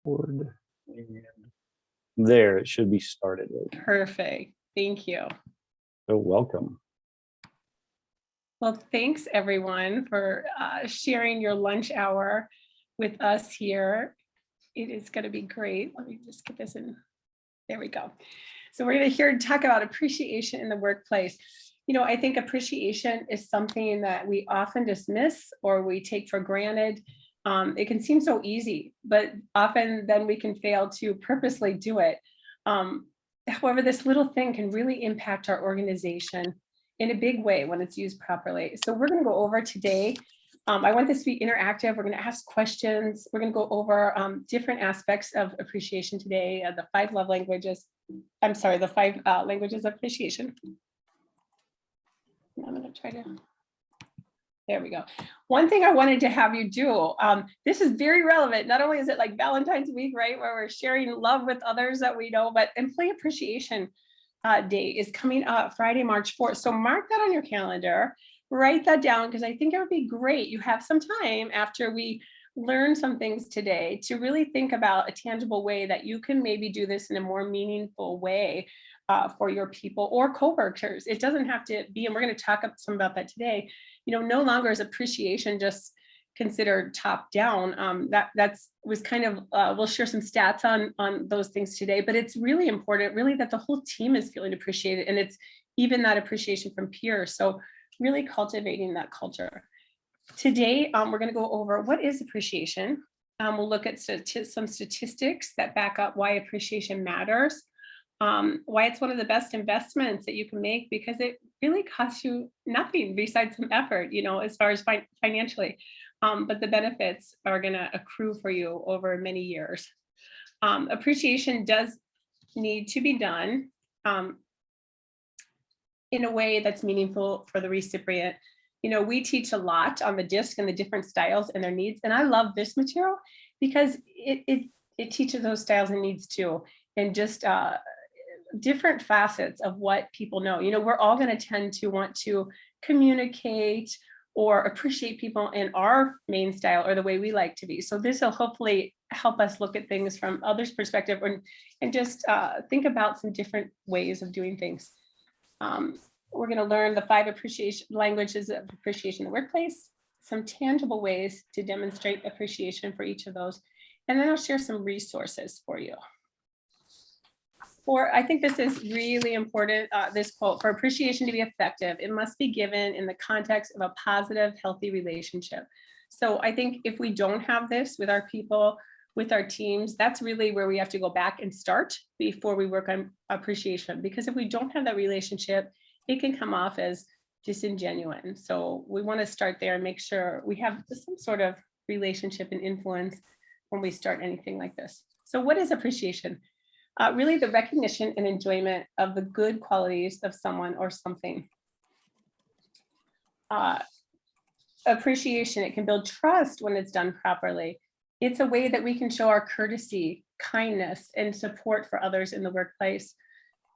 Word. And there, it should be started. Perfect. Thank you. So welcome. Well, thanks everyone for sharing your lunch hour with us here. It is going to be great. Let me just get this in. There we go. So we're going to talk about appreciation in the workplace. You know, I think appreciation is something that we often dismiss or we take for granted. It can seem so easy, but often then we can fail to purposely do it. However, this little thing can really impact our organization in a big way when it's used properly. So we're going to go over today. I want this to be interactive. We're going to ask questions. We're going to go over different aspects of appreciation today, the 5 love languages. I'm sorry, the 5 languages of appreciation. I'm going to try to, there we go. One thing I wanted to have you do, this is very relevant. Not only is it like Valentine's week, right, where we're sharing love with others that we know, but Employee Appreciation Day is coming up Friday, March 4th. So mark that on your calendar, write that down, because I think it would be great. You have some time after we learn some things today to really think about a tangible way that you can maybe do this in a more meaningful way for your people or coworkers. It doesn't have to be, and we're going to talk some about that today. You know, no longer is appreciation just considered top down. That's was kind of we'll share some stats on those things today, but it's really important really that the whole team is feeling appreciated, and it's even that appreciation from peers. So really cultivating that culture. Today we're going to go over what is appreciation. We'll look at some statistics that back up why appreciation matters, why it's one of the best investments that you can make, because it really costs you nothing besides some effort, you know, as far as financially. But the benefits are going to accrue for you over many years. Appreciation does need to be done in a way that's meaningful for the recipient. You know, we teach a lot on the disc and the different styles and their needs. And I love this material because it teaches those styles and needs too, and just different facets of what people know. You know, we're all going to tend to want to communicate or appreciate people in our main style or the way we like to be. So this will hopefully help us look at things from others' perspective and just think about some different ways of doing things. We're going to learn the 5 appreciation languages of appreciation in the workplace, some tangible ways to demonstrate appreciation for each of those, and then I'll share some resources for you. I think this is really important, this quote: for appreciation to be effective, it must be given in the context of a positive, healthy relationship. So I think if we don't have this with our people, with our teams, that's really where we have to go back and start before we work on appreciation. Because if we don't have that relationship, it can come off as disingenuous. So we want to start there and make sure we have some sort of relationship and influence when we start anything like this. So what is appreciation? Really the recognition and enjoyment of the good qualities of someone or something. Appreciation, it can build trust when it's done properly. It's a way that we can show our courtesy, kindness, and support for others in the workplace.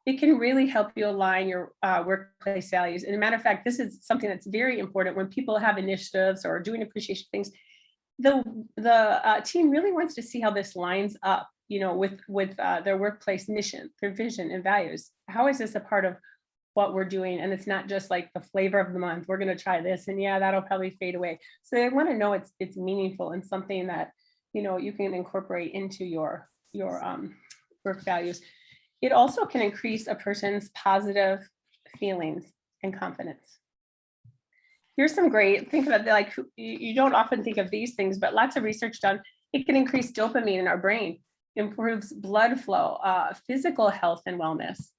It can really help you align your workplace values. And a matter of fact, this is something that's very important when people have initiatives or doing appreciation things. The team really wants to see how this lines up, you know, with their workplace mission, their vision and values. How is this a part of what we're doing? And it's not just like the flavor of the month. We're going to try this, and yeah, that'll probably fade away. So they want to know it's meaningful and something that, you know, you can incorporate into your work values. It also can increase a person's positive feelings and confidence. Here's some great, think about like, you don't often think of these things, but lots of research done. It can increase dopamine in our brain, improves blood flow, physical health and wellness.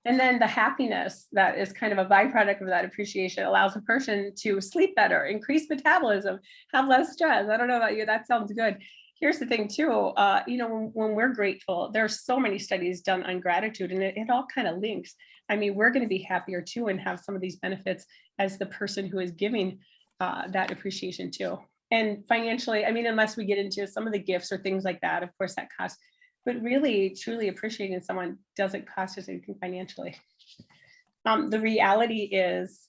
And then the happiness that is kind of a byproduct of that appreciation allows a person to sleep better, increase metabolism, have less stress. I don't know about you, that sounds good. Here's the thing too, you know, when we're grateful, there's so many studies done on gratitude, and it all kind of links. I mean, we're going to be happier too and have some of these benefits as the person who is giving that appreciation too. And financially, I mean, unless we get into some of the gifts or things like that, of course that costs, but really truly appreciating someone doesn't cost us anything financially. The reality is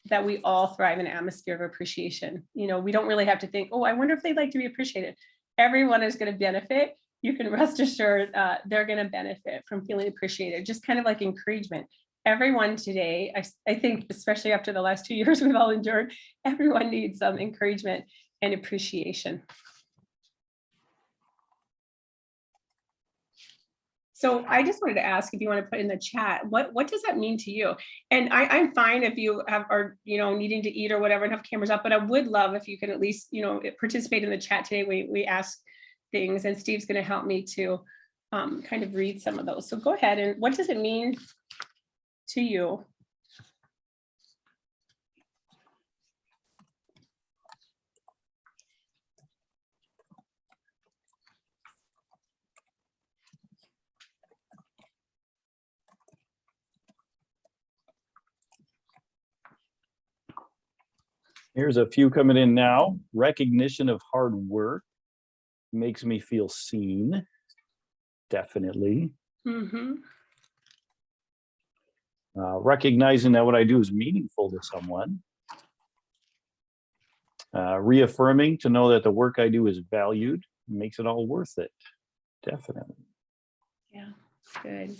that we all thrive in an atmosphere of appreciation. You know, we don't really have to think, oh, I wonder if they'd like to be appreciated. everyone is going to benefit. You can rest assured they're going to benefit from feeling appreciated, just kind of like encouragement. Everyone today, I think, especially after the last 2 years we've all endured, everyone needs some encouragement and appreciation. So I just wanted to ask if you want to put in the chat, what does that mean to you? And I'm fine if you are needing to eat or whatever and have cameras up, but I would love if you can at least participate in the chat today. We ask things, and Steve's going to help me to kind of read some of those. So go ahead, and what does it mean to you? Here's a few coming in now. Recognition of hard work makes me feel seen. Definitely. Mm-hmm. Recognizing that what I do is meaningful to someone. Reaffirming to know that the work I do is valued makes it all worth it. Definitely. Yeah, good.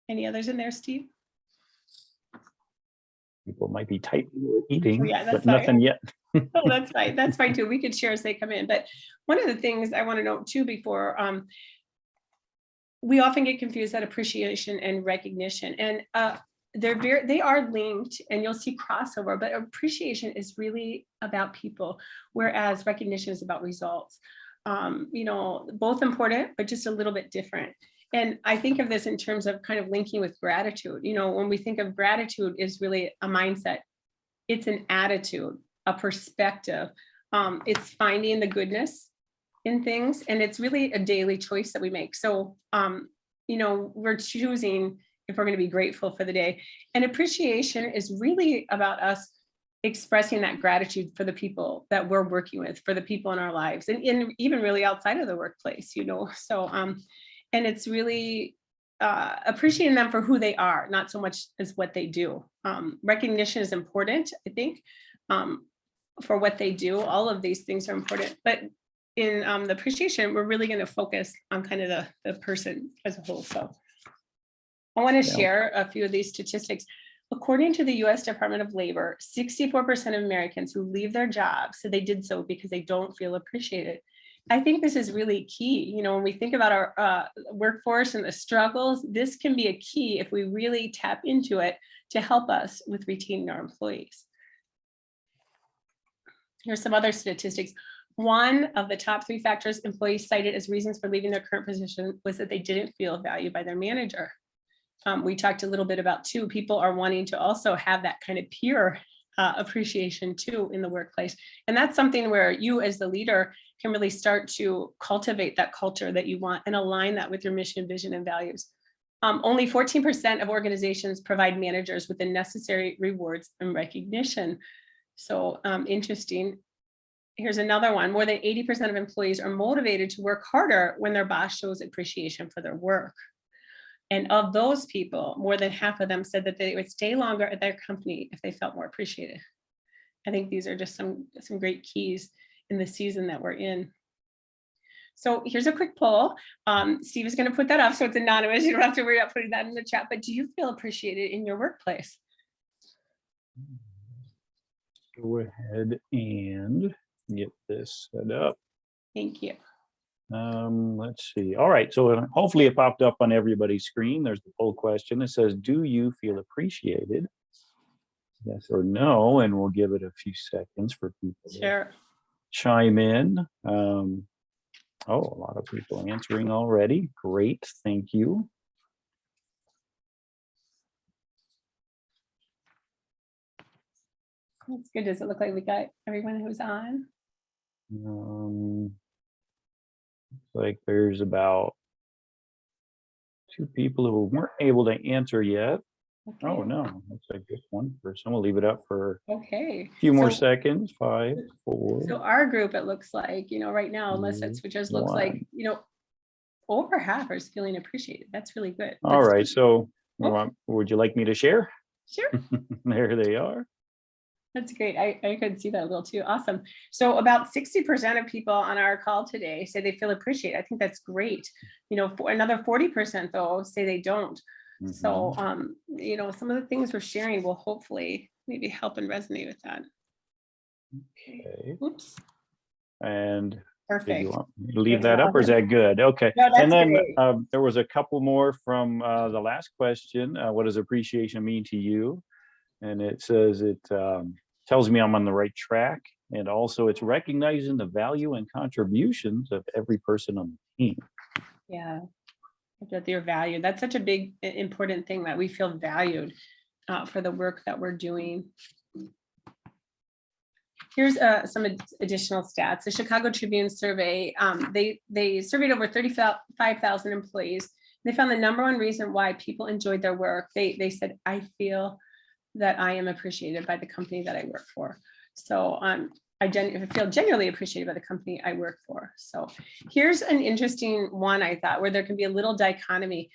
Any others in there, Steve? People might be typing or eating, Yeah, that's but nothing yet. Oh, that's fine. That's fine too. We could share as they come in. But one of the things I want to note too before, we often get confused at appreciation and recognition, and they are linked, and you'll see crossover. But appreciation is really about people, whereas recognition is about results. Both important, but just a little bit different. And I think of this in terms of kind of linking with gratitude. When we think of gratitude, is really a mindset. It's an attitude, a perspective. It's finding the goodness in things, and it's really a daily choice that we make. So, we're choosing if we're going to be grateful for the day. And appreciation is really about us expressing that gratitude for the people that we're working with, for the people in our lives, and even really outside of the workplace. So, and it's really appreciating them for who they are, not so much as what they do. Recognition is important, I think, for what they do. All of these things are important, but in the appreciation, we're really going to focus on kind of the person as a whole. So I want to share a few of these statistics. According to the US Department of Labor, 64% of Americans who leave their jobs said they did so because they don't feel appreciated. I think this is really key. When we think about our workforce and the struggles, this can be a key if we really tap into it to help us with retaining our employees. Here's some other statistics. One of the top 3 factors employees cited as reasons for leaving their current position was that they didn't feel valued by their manager. We talked a little bit about too, people are wanting to also have that kind of peer appreciation too in the workplace. And that's something where you as the leader can really start to cultivate that culture that you want and align that with your mission, vision, and values. Only 14% of organizations provide managers with the necessary rewards and recognition. So interesting. Here's another one. More than 80% of employees are motivated to work harder when their boss shows appreciation for their work. And of those people, more than half of them said that they would stay longer at their company if they felt more appreciated. I think these are just some great keys in the season that we're in. So here's a quick poll. Steve is going to put that up so it's anonymous. You don't have to worry about putting that in the chat, but do you feel appreciated in your workplace? Go ahead and get this set up. Thank you. Let's see. All right. So hopefully it popped up on everybody's screen. There's the poll question. It says, do you feel appreciated? Yes or no? And we'll give it a few seconds for people to chime in. Oh, a lot of people answering already. Great. Thank you. That's good. Does it look like we got everyone who's on? Like there's about 2 people who weren't able to answer yet. Okay. Oh no, looks like just 1 person. We'll leave it up for a few more seconds. 5, 4. So our group, it looks like, right now, unless it switches, looks like, over half is feeling appreciated. That's really good. All right. So would you like me to share? Sure. There they are. That's great. I could see that a little too. Awesome. So about 60% of people on our call today say they feel appreciated. I think that's great. For another 40% though say they don't. So, some of the things we're sharing will hopefully maybe help and resonate with that. Okay. Oops. And did Perfect. you want me to leave that up, or is that good? Okay. No, that's And then great. there was a couple more from the last question. What does appreciation mean to you? And it says it tells me I'm on the right track. And also it's recognizing the value and contributions of every person on the team. Yeah. That you're valued. That's such a big, important thing, that we feel valued for the work that we're doing. Here's some additional stats. The Chicago Tribune survey, they surveyed over 35,000 employees. They found the number one reason why people enjoyed their work. They said, I feel that I am appreciated by the company that I work for. So I feel genuinely appreciated by the company I work for. So here's an interesting one, I thought, where there can be a little dichotomy.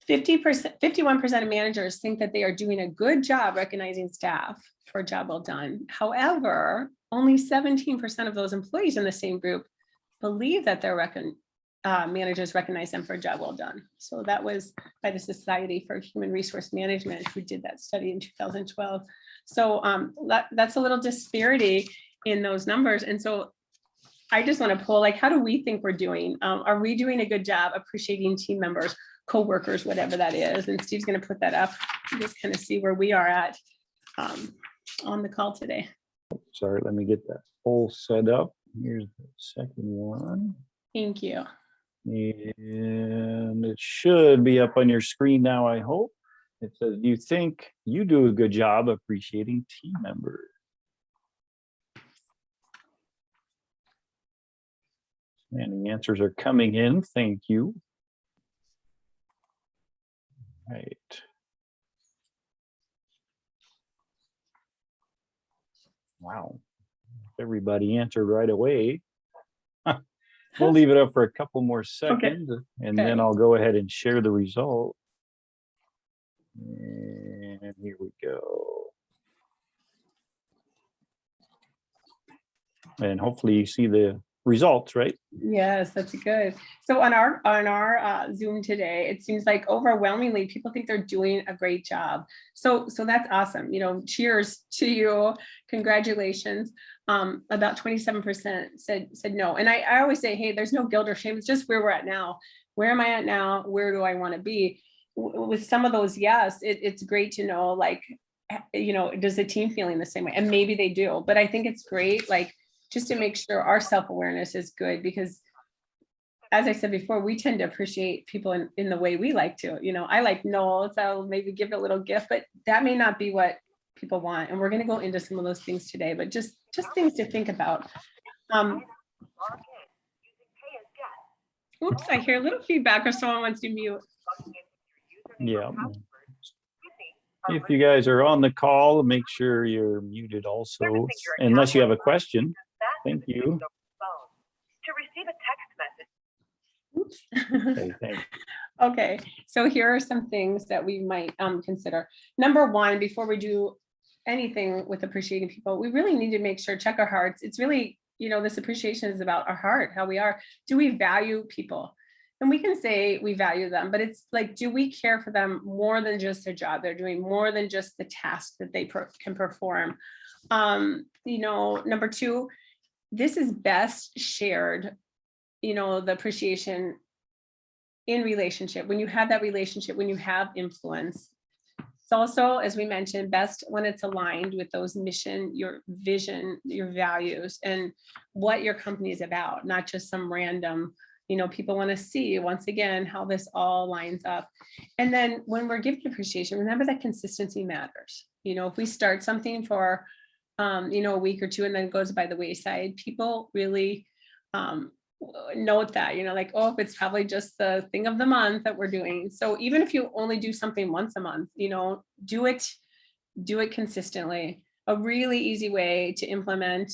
51% of managers think that they are doing a good job recognizing staff for a job well done. However, only 17% of those employees in the same group believe that their managers recognize them for a job well done. So that was by the Society for Human Resource Management, who did that study in 2012. So that's a little disparity in those numbers. And so I just want to pull, like, how do we think we're doing? Are we doing a good job appreciating team members, coworkers, whatever that is? And Steve's going to put that up and just kind of see where we are at on the call today. Sorry, let me get that poll set up. Here's the second one. Thank you. And it should be up on your screen now, I hope. It says, do you think you do a good job appreciating team members? And the answers are coming in. Thank you. Right. Wow. Everybody answered right away. We'll leave it up for a couple more seconds, and then I'll go ahead and share the result. And here we go. And hopefully you see the results, right? Yes, that's good. So on our Zoom today, it seems like overwhelmingly people think they're doing a great job. So that's awesome. Cheers to you. Congratulations. About 27% said no. And I always say, hey, there's no guilt or shame. It's just where we're at now. Where am I at now? Where do I want to be? With some of those, yes, it's great to know, like, does the team feeling the same way? And maybe they do, but I think it's great, like, just to make sure our self-awareness is good, because as I said before, we tend to appreciate people in the way we like to. I like notes, I'll maybe give a little gift, but that may not be what people want. And we're going to go into some of those things today, but just things to think about. Oops, I hear a little feedback or someone wants to mute. Yeah. If you guys are on the call, make sure you're muted also, unless you have a question. Thank you. To receive a text message. Oops. Okay, thanks. Okay, so here are some things that we might consider. Number one, before we do anything with appreciating people, we really need to make sure, check our hearts. It's really, this appreciation is about our heart, how we are. Do we value people? And we can say we value them, but it's like, do we care for them more than just their job they're doing, more than just the task that they can perform? Number two, this is best shared, the appreciation in relationship. When you have that relationship, when you have influence. It's also, as we mentioned, best when it's aligned with those mission, your vision, your values, and what your company is about, not just some random, people want to see, once again, how this all lines up. And then when we're giving appreciation, remember that consistency matters. If we start something for, a week or two and then it goes by the wayside, people really note that, like, oh, it's probably just the thing of the month that we're doing. So even if you only do something once a month, do it consistently. A really easy way to implement,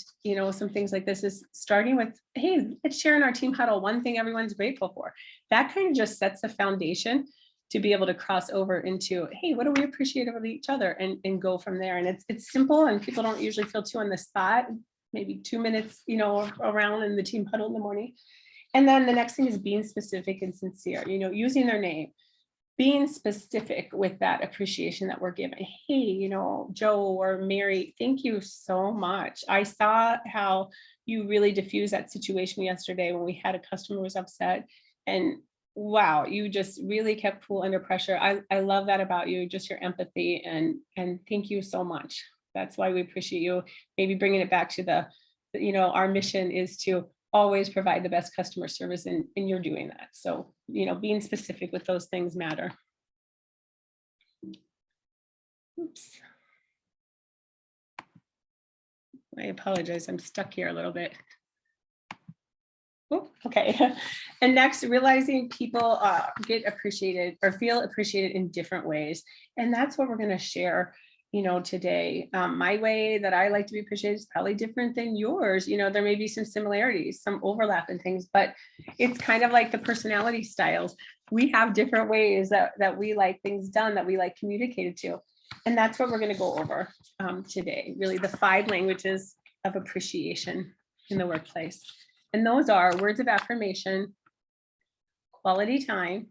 some things like this is starting with, hey, let's share in our team huddle one thing everyone's grateful for. That kind of just sets the foundation. to be able to cross over into, hey, what do we appreciate of each other, and go from there. And it's simple, and people don't usually feel too on the spot, maybe 2 minutes, around in the team huddle in the morning. And then the next thing is being specific and sincere, using their name, being specific with that appreciation that we're given. Hey, Joe or Mary, thank you so much. I saw how you really diffused that situation yesterday when we had a customer who was upset, and wow, you just really kept cool under pressure. I love that about you, just your empathy, and thank you so much. That's why we appreciate you. Maybe bringing it back to our mission is to always provide the best customer service, and you're doing that. So, being specific with those things matter. Oops. I apologize, I'm stuck here a little bit. Oh, okay. And next, realizing people get appreciated or feel appreciated in different ways. And that's what we're going to share, today. My way that I like to be appreciated is probably different than yours. There may be some similarities, some overlap in things, but it's kind of like the personality styles. We have different ways that we like things done, that we like communicated to. And that's what we're going to go over today, really the 5 languages of appreciation in the workplace. And those are words of affirmation, quality time,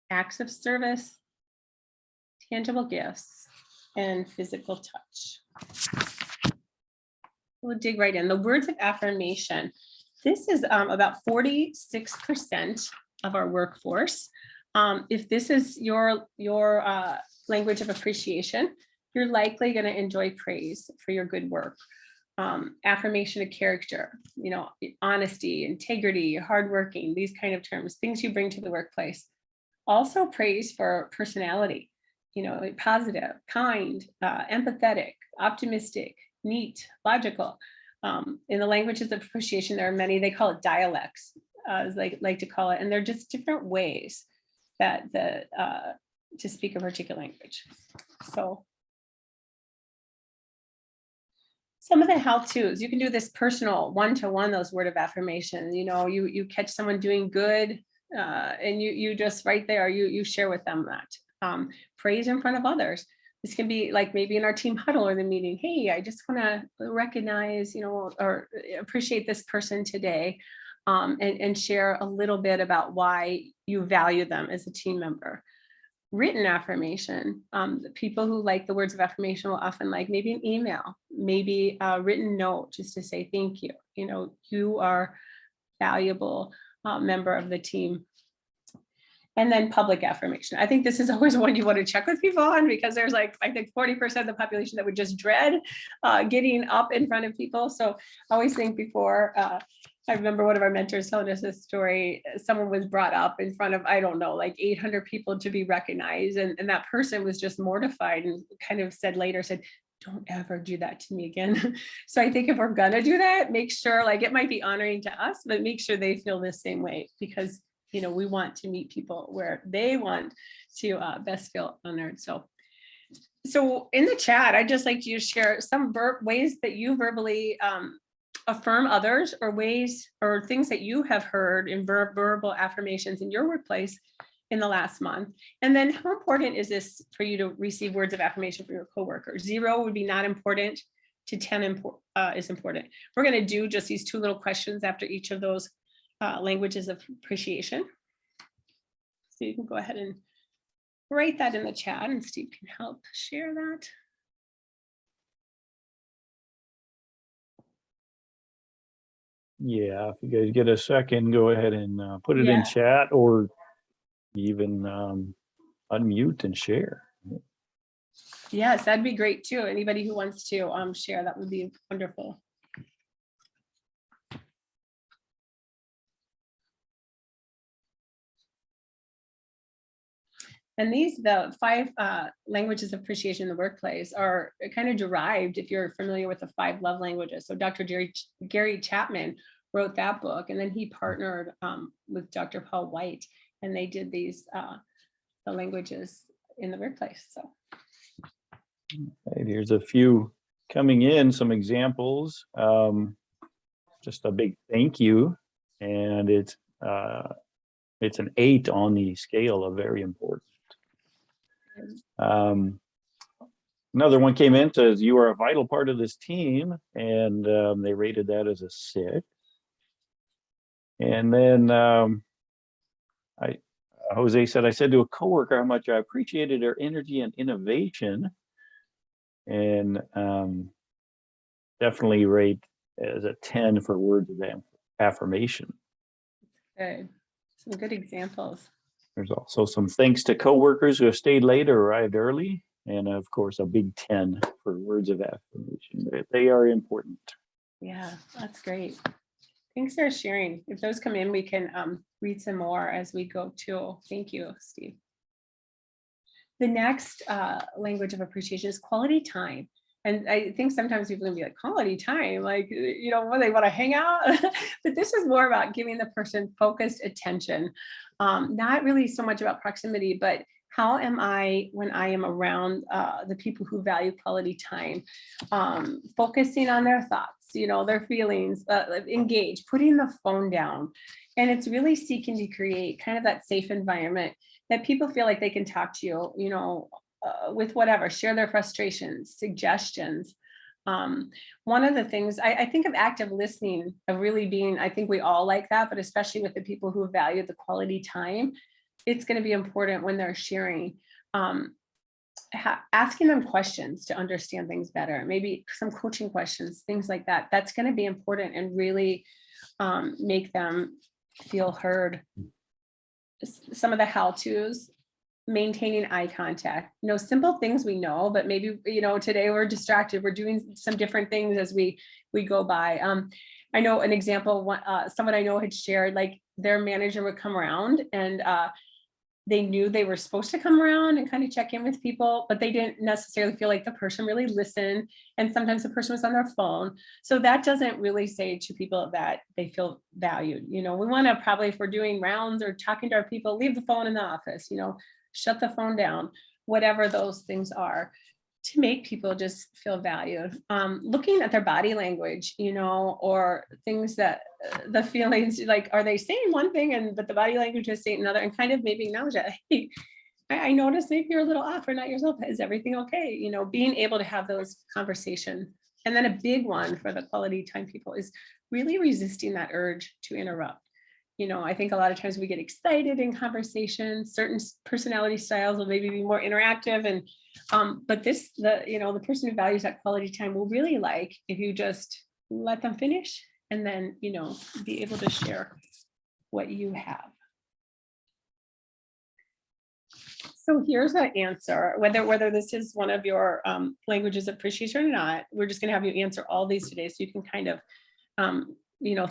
acts of service, tangible gifts, and physical touch. We'll dig right in. The words of affirmation. This is about 46% of our workforce. If this is your language of appreciation, you're likely going to enjoy praise for your good work. Affirmation of character, honesty, integrity, hardworking, these kind of terms, things you bring to the workplace. Also praise for personality, positive, kind, empathetic, optimistic, neat, logical. In the languages of appreciation, there are many, they call it dialects, as they like to call it, and they're just different ways that to speak a particular language. So some of the how-tos, you can do this personal one-to-one, those word of affirmation. You catch someone doing good, and you just right there, you share with them that. Praise in front of others. This can be like maybe in our team huddle or the meeting. Hey, I just want to recognize, or appreciate this person today, and share a little bit about why you value them as a team member. Written affirmation. The people who like the words of affirmation will often like maybe an email, maybe a written note just to say thank you. You are valuable member of the team. And then public affirmation. I think this is always one you want to check with people on, because there's I think 40% of the population that would just dread getting up in front of people. So I always think before, I remember one of our mentors telling us this story. Someone was brought up in front of, 800 people to be recognized. And that person was just mortified and kind of said, don't ever do that to me again. So I think if we're gonna do that, make sure it might be honoring to us, but make sure they feel the same way, because we want to meet people where they want to best feel honored. So in the chat, I'd just like you to share some ways that you verbally affirm others, or ways or things that you have heard in verbal affirmations in your workplace in the last month. And then how important is this for you to receive words of affirmation from your coworkers? 0 would be not important to 10 is important. We're going to do just these 2 little questions after each of those languages of appreciation. So you can go ahead and write that in the chat, and Steve can help share that. Yeah, if you guys get a second, go ahead and put it in chat, or even unmute and share. Yes, that'd be great too. Anybody who wants to share, that would be wonderful. And the 5 languages of appreciation in the workplace are kind of derived, if you're familiar with the 5 love languages. So Dr. Gary Chapman wrote that book, and then he partnered with Dr. Paul White, and they did these the languages in the workplace. So right, here's a few coming in, some examples. Just a big thank you, and it's it's an 8 on the scale of very important. Another one came in, says you are a vital part of this team, and they rated that as a 6. And then Jose said, I said to a coworker how much I appreciated their energy and innovation, and definitely rate as a 10 for words of affirmation. Good. Some good examples. There's also some thanks to coworkers who have stayed late or arrived early, and of course a big 10 for words of affirmation. They are important. Yeah, that's great. Thanks for sharing. If those come in, we can read some more as we go too. Thank you, Steve. The next language of appreciation is quality time. And I think sometimes people can be like, quality time, like, what, they want to hang out. But this is more about giving the person focused attention. Not really so much about proximity, but how am I when I am around the people who value quality time, focusing on their thoughts, their feelings, engage, putting the phone down. And it's really seeking to create kind of that safe environment that people feel like they can talk to you, with whatever, share their frustrations, suggestions. One of the things I think of active listening, of really being, I think we all like that, but especially with the people who value the quality time, it's going to be important when they're sharing, asking them questions to understand things better, maybe some coaching questions, things like that. That's going to be important and really make them feel heard. Some of the how-tos: maintaining eye contact, simple things we know, but maybe, today we're distracted. We're doing some different things as we go by. I know an example, someone I know had shared, like, their manager would come around and they knew they were supposed to come around and kind of check in with people, but they didn't necessarily feel like the person really listened. And sometimes the person was on their phone. So that doesn't really say to people that they feel valued. We want to probably, if we're doing rounds or talking to our people, leave the phone in the office, shut the phone down, whatever those things are, to make people just feel valued. Looking at their body language, or things that the feelings, like, are they saying one thing but the body language is saying another, and kind of maybe acknowledge that, hey, I noticed maybe you're a little off or not yourself. Is everything okay? Being able to have those conversations. And then a big one for the quality time people is really resisting that urge to interrupt. I think a lot of times we get excited in conversations. Certain personality styles will maybe be more interactive, and but the person who values that quality time will really like if you just let them finish and then be able to share what you have. So here's an answer, whether this is one of your languages of appreciation or not. We're just going to have you answer all these today, so you can kind of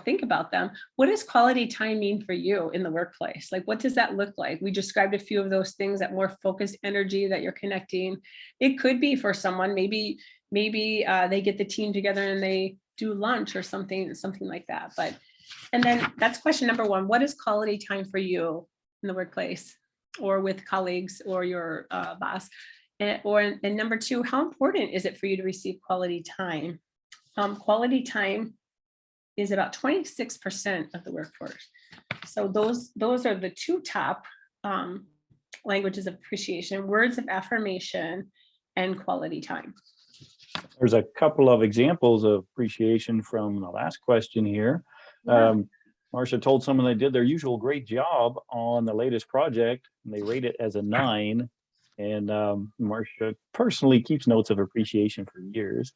think about them. What does quality time mean for you in the workplace? Like, what does that look like? We described a few of those things, that more focused energy that you're connecting. It could be for someone, maybe they get the team together and they do lunch or something like that. And then that's question number 1. What is quality time for you in the workplace or with colleagues or your boss? And number 2, how important is it for you to receive quality time? Quality time is about 26% of the workforce. So those are the 2 top languages of appreciation: words of affirmation and quality time. There's a couple of examples of appreciation from the last question here. Yeah. Marcia told someone they did their usual great job on the latest project, and they rate it as a 9. And Marcia personally keeps notes of appreciation for years.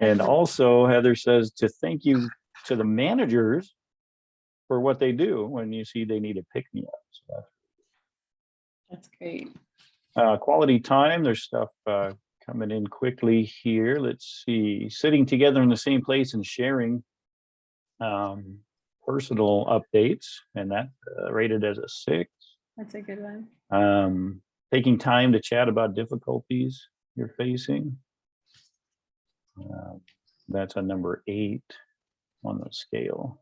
And also Heather says to thank you to the managers for what they do when you see they need a pick-me-up. So That's great. quality time, there's stuff coming in quickly here. Let's see. Sitting together in the same place and sharing personal updates, and that rated as a 6. That's a good one. Taking time to chat about difficulties you're facing. That's a number 8 on the scale.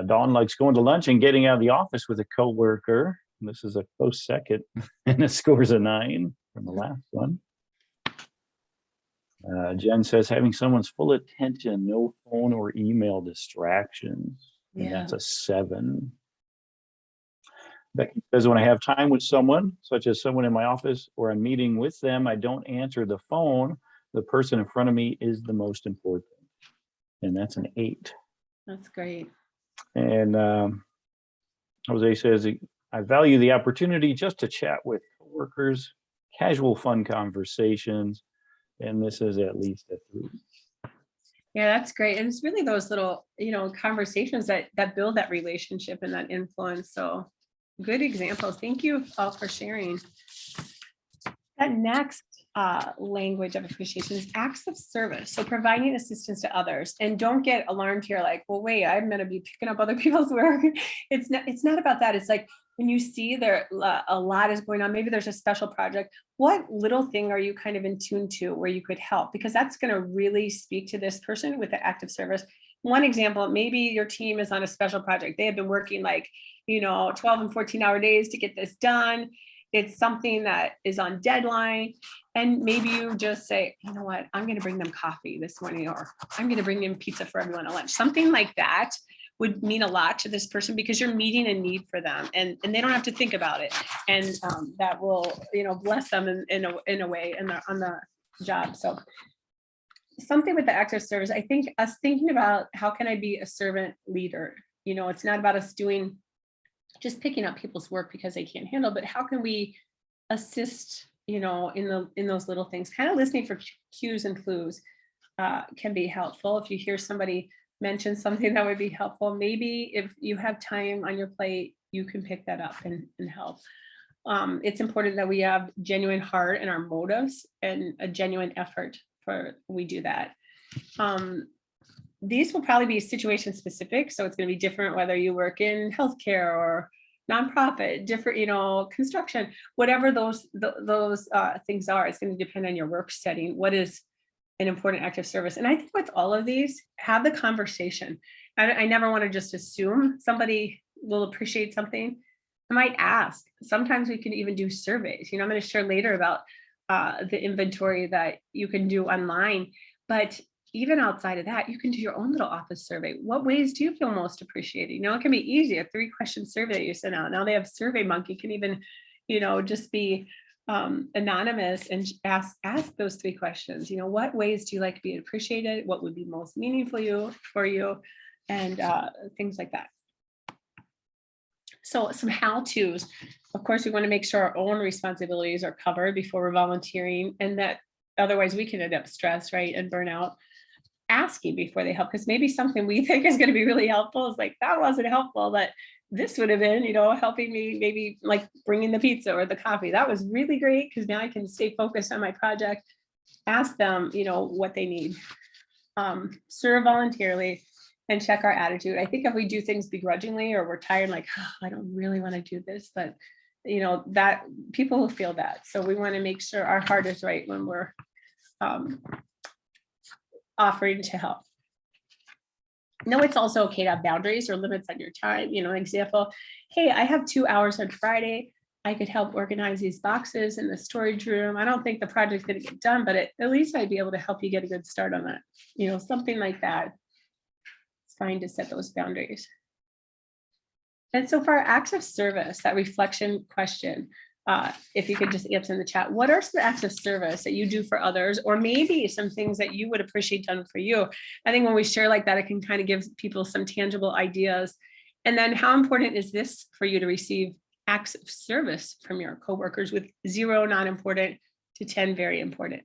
Dawn likes going to lunch and getting out of the office with a coworker. And this is a close second, and it scores a 9 from the last one. Jen says having someone's full attention, no phone or email distractions. and Yeah. that's a 7. Becky says, when I have time with someone, such as someone in my office or I'm meeting with them, I don't answer the phone. The person in front of me is the most important. And that's an 8. That's great. And Jose says, I value the opportunity just to chat with coworkers, casual, fun conversations. And this is at least a 3. Yeah, that's great. And it's really those little, conversations that build that relationship and that influence. So good examples. Thank you all for sharing. That next language of appreciation is acts of service. So providing assistance to others. And don't get alarmed here, like, well, wait, I'm going to be picking up other people's work. It's not about that. It's like when you see there a lot is going on, maybe there's a special project. What little thing are you kind of in tune to where you could help? Because that's going to really speak to this person with the act of service. One example, maybe your team is on a special project. They have been working 12 and 14-hour days to get this done. It's something that is on deadline. And maybe you just say, you know what, I'm going to bring them coffee this morning, or I'm going to bring them pizza for everyone at lunch. Something like that would mean a lot to this person because you're meeting a need for them, and they don't have to think about it. And that will, bless them in a way on the job. So something with the act of service, I think us thinking about how can I be a servant leader? It's not about us just picking up people's work because they can't handle, but how can we assist, in those little things? Kind of listening for cues and clues can be helpful. If you hear somebody mention something that would be helpful, maybe if you have time on your plate, you can pick that up and help. It's important that we have genuine heart in our motives and a genuine effort for we do that. These will probably be situation specific. So it's going to be different whether you work in healthcare or nonprofit, different, construction, whatever those things are. It's going to depend on your work setting. What is an important act of service? And I think with all of these, have the conversation. I never want to just assume somebody will appreciate something. I might ask. Sometimes we can even do surveys. I'm going to share later about the inventory that you can do online, but even outside of that, you can do your own little office survey. What ways do you feel most appreciated? It can be easy, a 3-question survey that you send out. Now they have SurveyMonkey, can even, just be anonymous and ask those 3 questions. What ways do you like to be appreciated? What would be most meaningful for you? And things like that. So some how-tos. Of course, we want to make sure our own responsibilities are covered before we're volunteering, and that otherwise we can end up stressed, right, and burn out. Asking before they help, because maybe something we think is going to be really helpful is like, that wasn't helpful, but this would have been, helping me, maybe like bringing the pizza or the coffee. That was really great because now I can stay focused on my project. Ask them, what they need. Serve voluntarily and check our attitude. I think if we do things begrudgingly or we're tired, like, I don't really want to do this, but that people will feel that. So we want to make sure our heart is right when we're offering to help. No, it's also okay to have boundaries or limits on your time. An example, hey, I have 2 hours on Friday. I could help organize these boxes in the storage room. I don't think the project's going to get done, but at least I'd be able to help you get a good start on that. Something like that. It's fine to set those boundaries. And so for our acts of service, that reflection question, if you could just answer in the chat, what are some acts of service that you do for others, or maybe some things that you would appreciate done for you? I think when we share like that, it can kind of give people some tangible ideas. And then how important is this for you to receive acts of service from your coworkers, with 0 not important to 10 very important?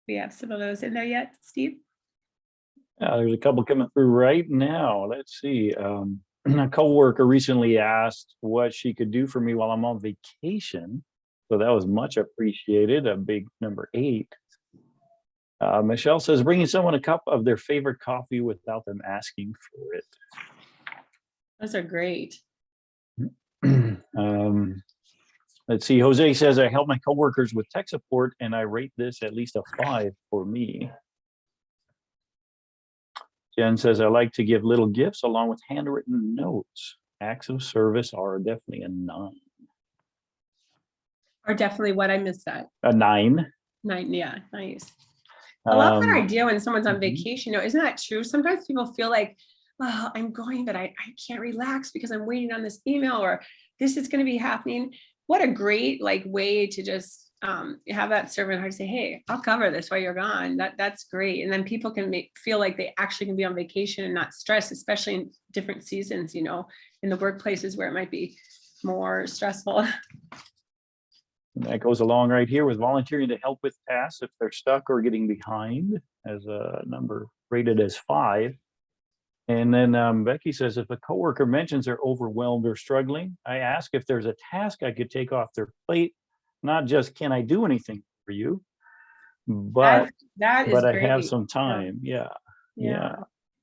We have some of those in there yet, Steve? There's a couple coming through right now. Let's see. A coworker recently asked what she could do for me while I'm on vacation. So that was much appreciated, a big number 8. Michelle says, bringing someone a cup of their favorite coffee without them asking for it. Those are great. Let's see. Jose says, I help my coworkers with tech support, and I rate this at least a 5 for me. Jen says, I like to give little gifts along with handwritten notes. Acts of service are definitely a 9. Or definitely what I missed that. A 9. 9, yeah, nice. I love that Um, idea when someone's on mhm. vacation. You know, isn't that true? Sometimes people feel like, oh, I'm going, but I can't relax because I'm waiting on this email or this is going to be happening. What a great way to just have that servant heart say, hey, I'll cover this while you're gone. That's great. And then people can feel like they actually can be on vacation and not stressed, especially in different seasons, in the workplaces where it might be more stressful. And that goes along right here with volunteering to help with tasks if they're stuck or getting behind, as a number rated as 5. And then Becky says, if a coworker mentions they're overwhelmed or struggling, I ask if there's a task I could take off their plate, not just can I do anything for you, but That is I have great. some time. Yeah.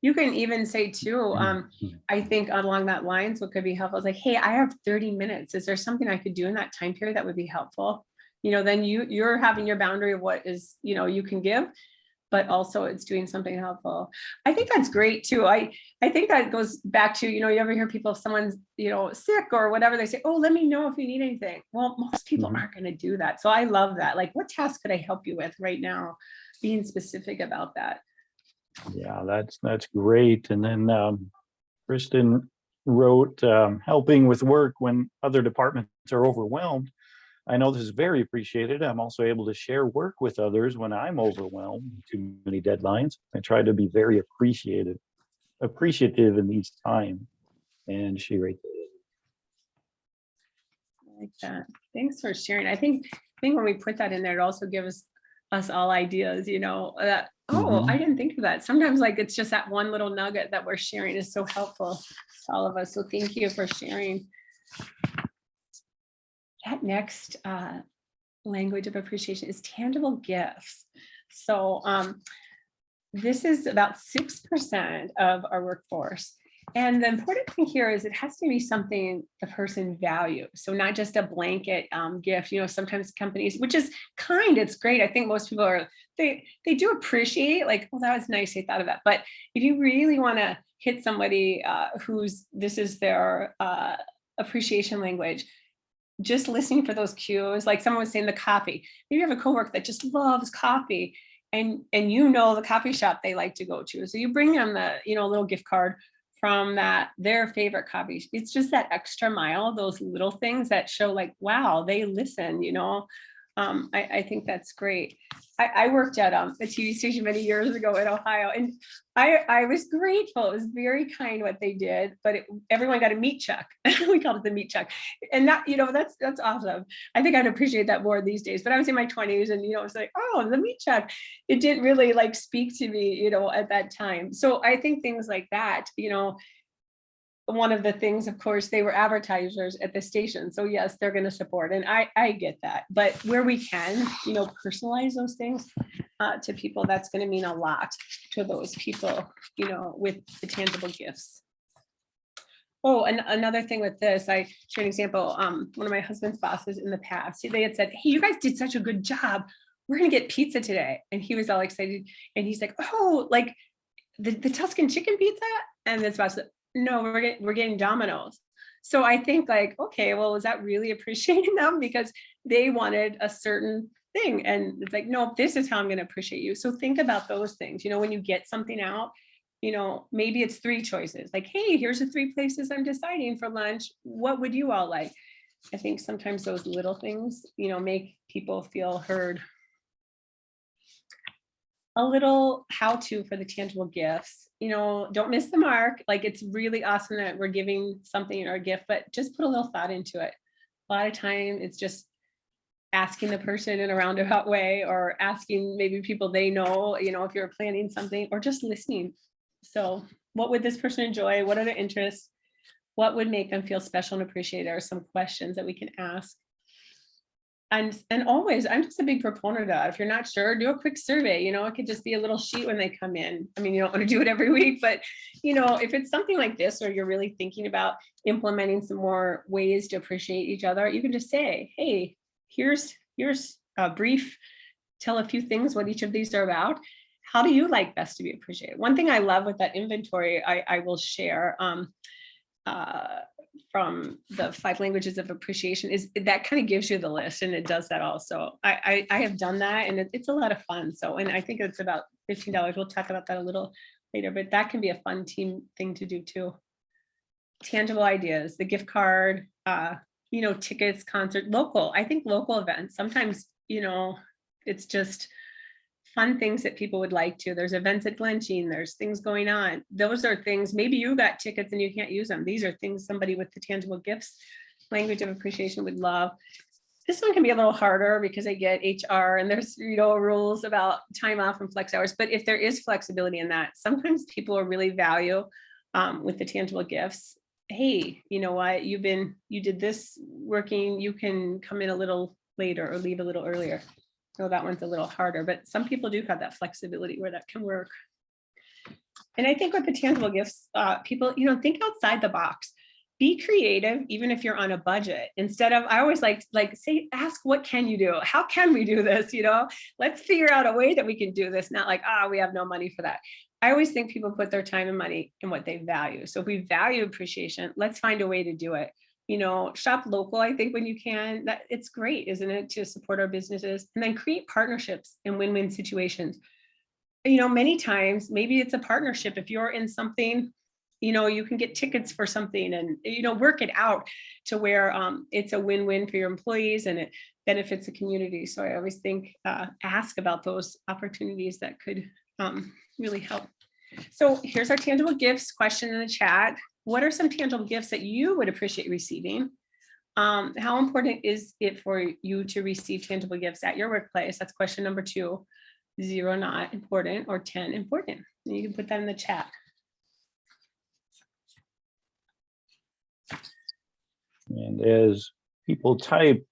You can even say too, I think along that lines, what could be helpful is like, hey, I have 30 minutes. Is there something I could do in that time period that would be helpful? Then you're having your boundary of what is, you can give, but also it's doing something helpful. I think that's great too. I think that goes back to, you ever hear people, if someone's, sick or whatever, they say, oh, let me know if you need anything. Well, most people aren't going to do that. So I love that. Like, what task could I help you with right now? Being specific about that. Yeah, that's great. And then Kristen wrote, helping with work when other departments are overwhelmed. I know this is very appreciated. I'm also able to share work with others when I'm overwhelmed, too many deadlines. I try to be very appreciative in these times. And she right there. I like that. Thanks for sharing. I think when we put that in there, it also gives us all ideas, that, oh, I didn't think of that. Sometimes it's just that one little nugget that we're sharing is so helpful to all of us. So thank you for sharing. That next language of appreciation is tangible gifts. So this is about 6% of our workforce. And the important thing here is it has to be something the person values. So not just a blanket gift, sometimes companies, which is kind, it's great. I think most people they do appreciate oh, that was nice, they thought of that. But if you really want to hit somebody this is their appreciation language, just listening for those cues, like someone was saying the coffee. Maybe you have a coworker that just loves coffee and the coffee shop they like to go to. So you bring them the, little gift card from their favorite coffee. It's just that extra mile, those little things that show wow, they listen, I think that's great. I worked at a TV station many years ago in Ohio, and I was grateful. It was very kind what they did, but everyone got a meat chuck. We called it the meat chuck, and that that's awesome. I think I'd appreciate that more these days. But I was in my 20s, and it's like, oh, the meat chuck. It didn't really speak to me, at that time. So I think things like that, one of the things, of course, they were advertisers at the station. So yes, they're going to support. And I get that. But where we can, personalize those things to people, that's going to mean a lot to those people, with the tangible gifts. Oh, and another thing with this, I share an example. One of my husband's bosses in the past, they had said, hey, you guys did such a good job. We're going to get pizza today. And he was all excited. And he's like, oh, the Tuscan chicken pizza? And this boss said, no, we're getting Domino's. So I think okay, well, is that really appreciating them? Because they wanted a certain thing. And it's no, this is how I'm going to appreciate you. So think about those things, when you get something out, maybe it's 3 choices. Hey, here's the 3 places I'm deciding for lunch. What would you all like? I think sometimes those little things, make people feel heard. A little how-to for the tangible gifts, don't miss the mark. It's really awesome that we're giving something or a gift, but just put a little thought into it. A lot of time it's just asking the person in a roundabout way, or asking maybe people they know, if you're planning something, or just listening. So what would this person enjoy? What are their interests? What would make them feel special and appreciated? Are some questions that we can ask. And always, I'm just a big proponent of that. If you're not sure, do a quick survey. It could just be a little sheet when they come in. I mean, you don't want to do it every week, but if it's something like this, or you're really thinking about implementing some more ways to appreciate each other, you can just say, hey, here's a brief, tell a few things what each of these are about. How do you like best to be appreciated? One thing I love with that inventory, I will share from the 5 languages of appreciation is that kind of gives you the list, and it does that also. I have done that, and it's a lot of fun. So, and I think it's about $15. We'll talk about that a little later, but that can be a fun team thing to do too. Tangible ideas, the gift card, tickets, concert, local. I think local events, sometimes, it's just fun things that people would like to. There's events at Glensheen, there's things going on. Those are things, maybe you got tickets and you can't use them. These are things somebody with the tangible gifts, language of appreciation would love. This one can be a little harder because I get HR and there's, rules about time off and flex hours. But if there is flexibility in that, sometimes people will really value with the tangible gifts. Hey, you know what? You did this working, you can come in a little later or leave a little earlier. So that one's a little harder, but some people do have that flexibility where that can work. And I think with the tangible gifts, people, think outside the box. Be creative, even if you're on a budget. Instead of, I always like say, ask, what can you do? How can we do this? Let's figure out a way that we can do this. Not like, we have no money for that. I always think people put their time and money in what they value. So if we value appreciation, let's find a way to do it. Shop local, I think, when you can. That it's great, isn't it, to support our businesses, and then create partnerships and win-win situations. Many times, maybe it's a partnership. If you're in something, you can get tickets for something and, work it out to where it's a win-win for your employees and it benefits the community. So I always think, ask about those opportunities that could really help. So here's our tangible gifts question in the chat. What are some tangible gifts that you would appreciate receiving? How important is it for you to receive tangible gifts at your workplace? That's question number 2. 0 not important, or 10 important. And you can put that in the chat. And as people type,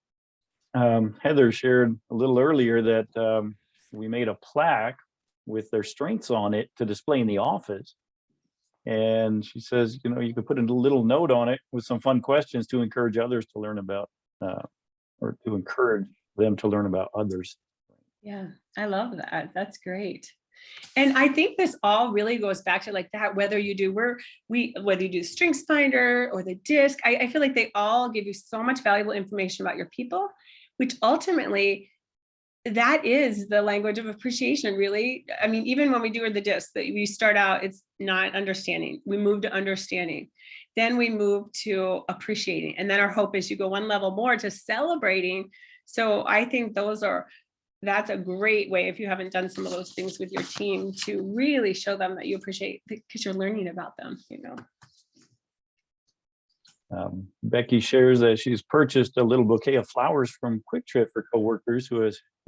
Heather shared a little earlier that we made a plaque with their strengths on it to display in the office. And she says, you could put a little note on it with some fun questions to encourage others to learn about, or to encourage them to learn about others. Yeah, I love that. That's great. And I think this all really goes back to like that, whether you do whether you do Strengths Finder or the DISC, I feel like they all give you so much valuable information about your people, which ultimately that is the language of appreciation, really. I mean, even when we do the DISC, that we start out, it's not understanding. We move to understanding. Then we move to appreciating. And then our hope is you go one level more to celebrating. So I think that's a great way, if you haven't done some of those things with your team, to really show them that you appreciate, because you're learning about them, Becky shares that she's purchased a little bouquet of flowers from Quick Trip for coworkers who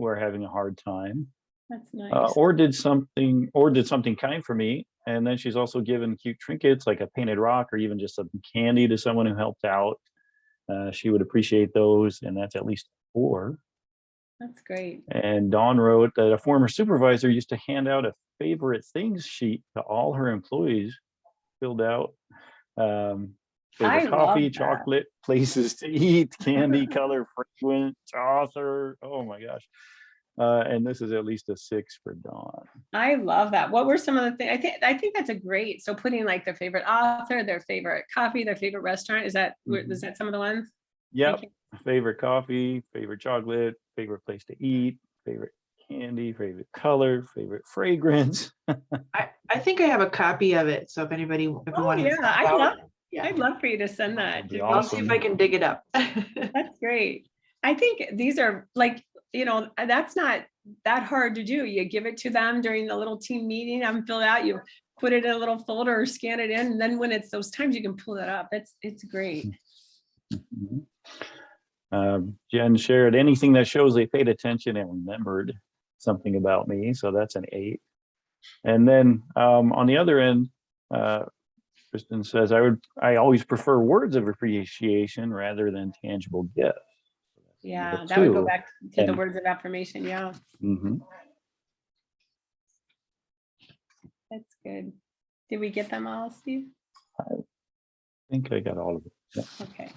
are having a hard time. That's nice. Or did something kind for me. And then she's also given cute trinkets like a painted rock or even just some candy to someone who helped out. She would appreciate those, and that's at least 4. That's great. And Dawn wrote that a former supervisor used to hand out a favorite things sheet to all her employees, filled out favorite coffee, chocolate, places to eat, candy, color, fragrance, author. Oh my gosh. And this is at least a 6 for Dawn. I love that. What were some of the things? I think that's a great. So putting like their favorite author, their favorite coffee, their favorite restaurant. Was that some of the ones? Yep. Favorite coffee, favorite chocolate, favorite place to eat, favorite candy, favorite color, favorite fragrance. I think I have a copy of it. So if anybody, if you want to, I'd love for you to send that. I'll see if I can dig it up. That's great. I think these are like, that's not that hard to do. You give it to them during the little team meeting, I'm filled out, you put it in a little folder or scan it in. And then when it's those times, you can pull it up. It's great. Mm-hmm. Jen shared anything that shows they paid attention and remembered something about me. So that's an 8. And then on the other end, Kristen says, I always prefer words of appreciation rather than tangible gifts. Yeah, that would go back to the words of affirmation. Yeah. Mm-hmm. That's good. Did we get them all, Steve? I think I got all of it. Yeah. Okay.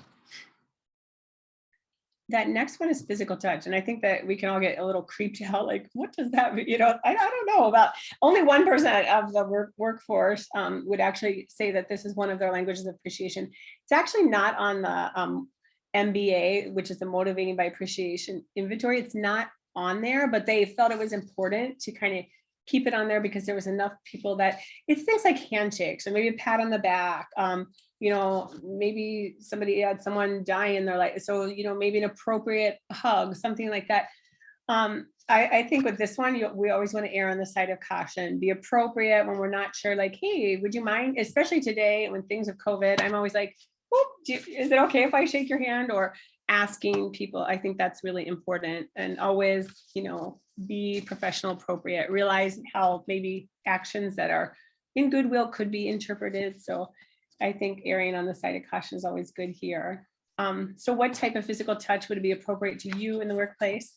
That next one is physical touch. And I think that we can all get a little creeped out, like, what does that mean? I don't know about, only 1% of the workforce would actually say that this is one of their languages of appreciation. It's actually not on the MBA, which is the Motivating by Appreciation Inventory. It's not on there, but they felt it was important to kind of keep it on there because there was enough people that it's things like handshakes or maybe a pat on the back. Maybe somebody had someone die in their life. So, maybe an appropriate hug, something like that. I think with this one, we always want to err on the side of caution, be appropriate when we're not sure, like, hey, would you mind, especially today when things of COVID, I'm always like, is it okay if I shake your hand, or asking people. I think that's really important, and always, be professional, appropriate, realize how maybe actions that are in goodwill could be interpreted. So I think erring on the side of caution is always good here. So what type of physical touch would be appropriate to you in the workplace?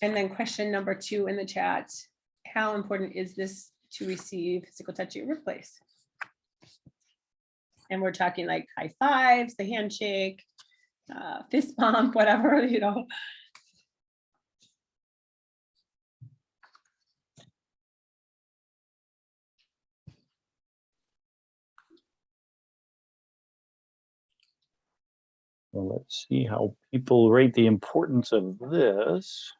And then question number 2 in the chat, how important is this to receive physical touch at your workplace? And we're talking like high fives, the handshake, fist bump, whatever, Well, let's see how people rate the importance of this.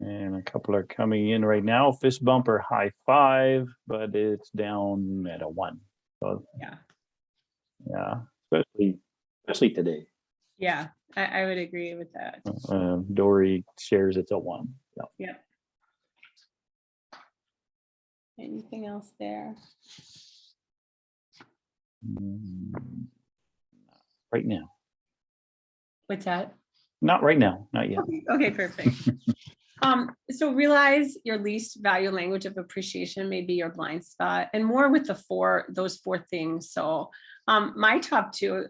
And a couple are coming in right now. Fist bump or high five, but it's down at a 1. So yeah, especially today. Yeah, I would agree with that. Dory shares it's a 1. Yeah. Anything else there? Right now. What's that? Not right now, not yet. Okay, perfect. So realize your least value language of appreciation may be your blind spot, and more with those 4 things. So my top 2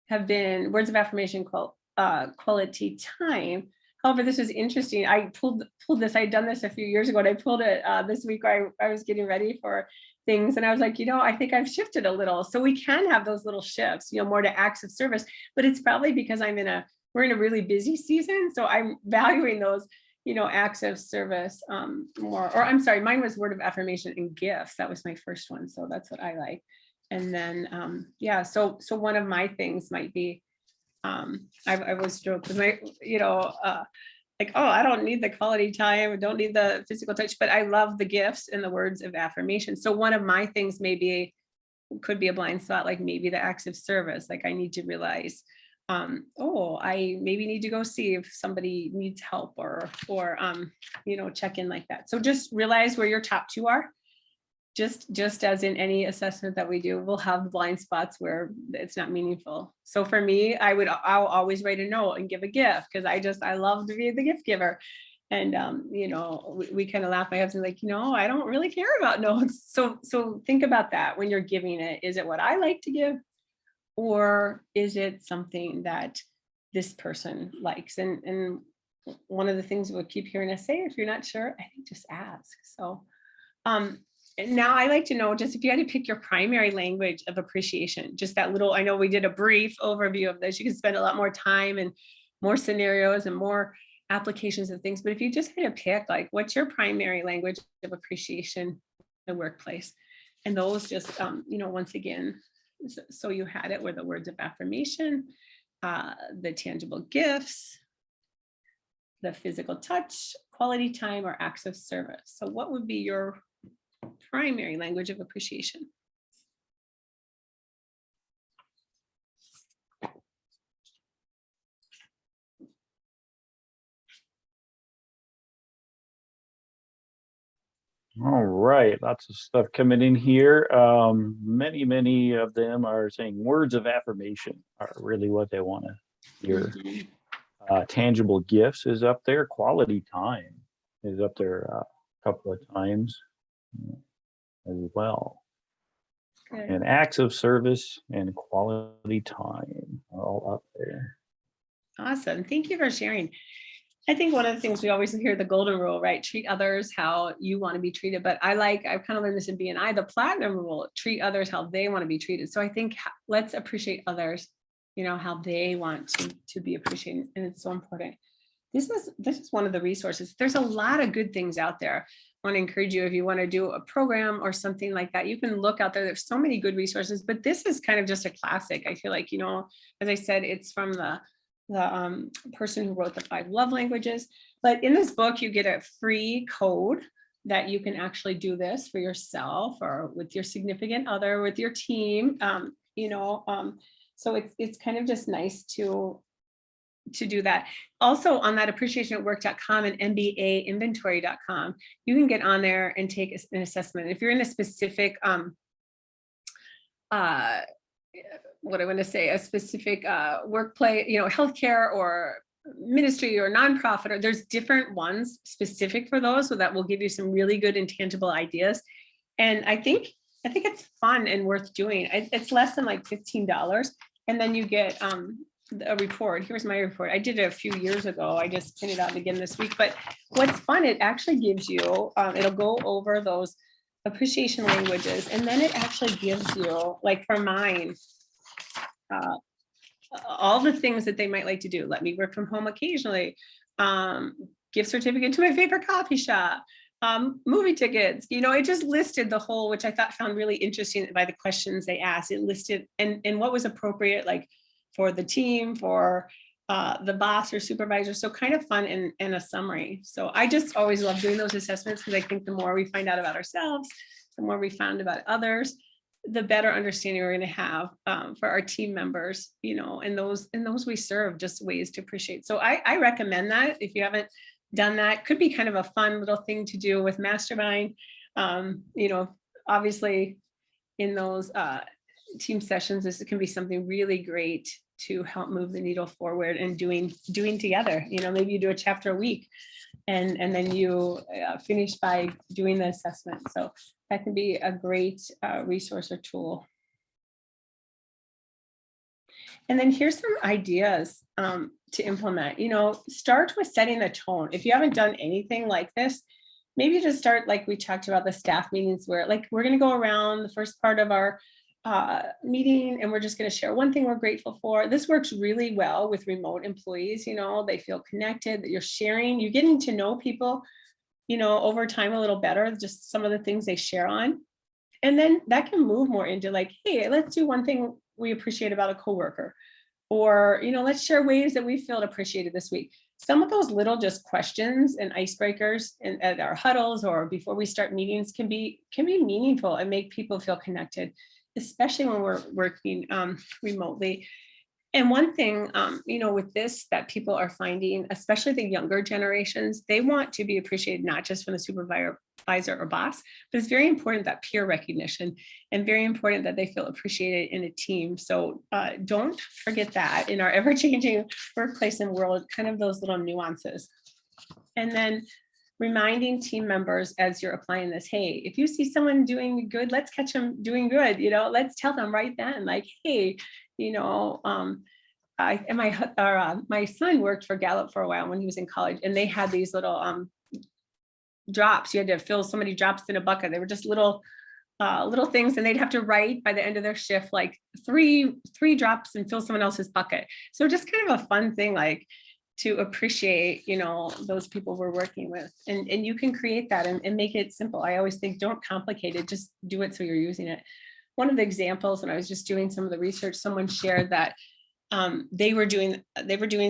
have been words of affirmation, quality time. However, this was interesting. I pulled this. I'd done this a few years ago, and I pulled it this week where I was getting ready for things, and I was like, I think I've shifted a little. So we can have those little shifts, more to acts of service, but it's probably because we're in a really busy season, so I'm valuing those, acts of service more. Or I'm sorry, mine was word of affirmation and gifts. That was my first one, so that's what I like. And then so one of my things might be. I was joked with my, like, oh, I don't need the quality time, I don't need the physical touch, but I love the gifts and the words of affirmation. So one of my things could be a blind spot, like maybe the acts of service, like I need to realize, I maybe need to go see if somebody needs help or check in like that. So just realize where your top 2 are. Just as in any assessment that we do, we'll have blind spots where it's not meaningful. So for me, I'll always write a note and give a gift because I love to be the gift giver. And we kind of laugh. My husband's like, I don't really care about notes. So think about that when you're giving it. Is it what I like to give, or is it something that this person likes? And one of the things we'll keep hearing us say, if you're not sure, I think just ask. So now I like to know, just if you had to pick your primary language of appreciation, just that little, I know we did a brief overview of this. You can spend a lot more time and more scenarios and more applications of things. But if you just had to pick, like, what's your primary language of appreciation in the workplace? And those just, once again, so you had it were the words of affirmation, the tangible gifts, the physical touch, quality time, or acts of service. So what would be your primary language of appreciation? All right, lots of stuff coming in here. Many of them are saying words of affirmation are really what they want to hear. Tangible gifts is up there. Quality time is up there a couple of times as well. Good. And acts of service and quality time are all up there. Awesome. Thank you for sharing. I think one of the things we always hear the golden rule, right? Treat others how you want to be treated. But I've kind of learned this in B&I, the platinum rule, treat others how they want to be treated. So I think let's appreciate others, how they want to be appreciated. And it's so important. This is one of the resources. There's a lot of good things out there. I want to encourage you, if you want to do a program or something like that, you can look out there. There's so many good resources, but this is kind of just a classic. I feel like, as I said, it's from the person who wrote the 5 love languages. But in this book, you get a free code that you can actually do this for yourself or with your significant other, with your team. So it's kind of just nice to do that. Also on that appreciationatwork.com and MBAinventory.com, you can get on there and take an assessment. If you're in a specific what I want to say, a specific workplace, healthcare or ministry or nonprofit, or there's different ones specific for those, so that will give you some really good and tangible ideas. And I think it's fun and worth doing. It's less than like $15, and then you get a report. Here's my report. I did it a few years ago. I just printed it out again this week. But what's fun, it actually gives you, it'll go over those appreciation languages, and then it actually gives you, like for mine, all the things that they might like to do. Let me work from home occasionally, gift certificate to my favorite coffee shop, movie tickets. It just listed the whole, which I found really interesting by the questions they asked. It listed and what was appropriate, like for the team, for the boss or supervisor. So kind of fun and a summary. So I just always love doing those assessments, because I think the more we find out about ourselves, the more we found about others, the better understanding we're going to have for our team members, and those we serve, just ways to appreciate. So I recommend that. If you haven't done that, could be kind of a fun little thing to do with Mastermind. Obviously in those team sessions, this can be something really great to help move the needle forward and doing together. Maybe you do a chapter a week and then you finish by doing the assessment. So that can be a great resource or tool. And then here's some ideas to implement. Start with setting the tone. If you haven't done anything like this, maybe just start, like we talked about the staff meetings, where like we're going to go around the first part of our meeting and we're just going to share one thing we're grateful for. This works really well with remote employees. They feel connected, that you're sharing, you're getting to know people, over time a little better, just some of the things they share on. And then that can move more into like, hey, let's do one thing we appreciate about a coworker, or, let's share ways that we felt appreciated this week. Some of those little just questions and icebreakers at our huddles or before we start meetings can be meaningful and make people feel connected, especially when we're working remotely. And one thing, with this that people are finding, especially the younger generations, they want to be appreciated, not just from the supervisor or boss, but it's very important that peer recognition, and very important that they feel appreciated in a team. So don't forget that in our ever-changing workplace and world, kind of those little nuances. And then reminding team members as you're applying this, hey, if you see someone doing good, let's catch them doing good. Let's tell them right then, like, hey, my son worked for Gallup for a while when he was in college, and they had these little drops. You had to fill so many drops in a bucket. They were just little things, and they'd have to write by the end of their shift like three drops and fill someone else's bucket. So just kind of a fun thing, like to appreciate those people we're working with, and you can create that and make it simple. I always think, don't complicate it, just do it so you're using it. One of the examples, when I was just doing some of the research, someone shared that they were doing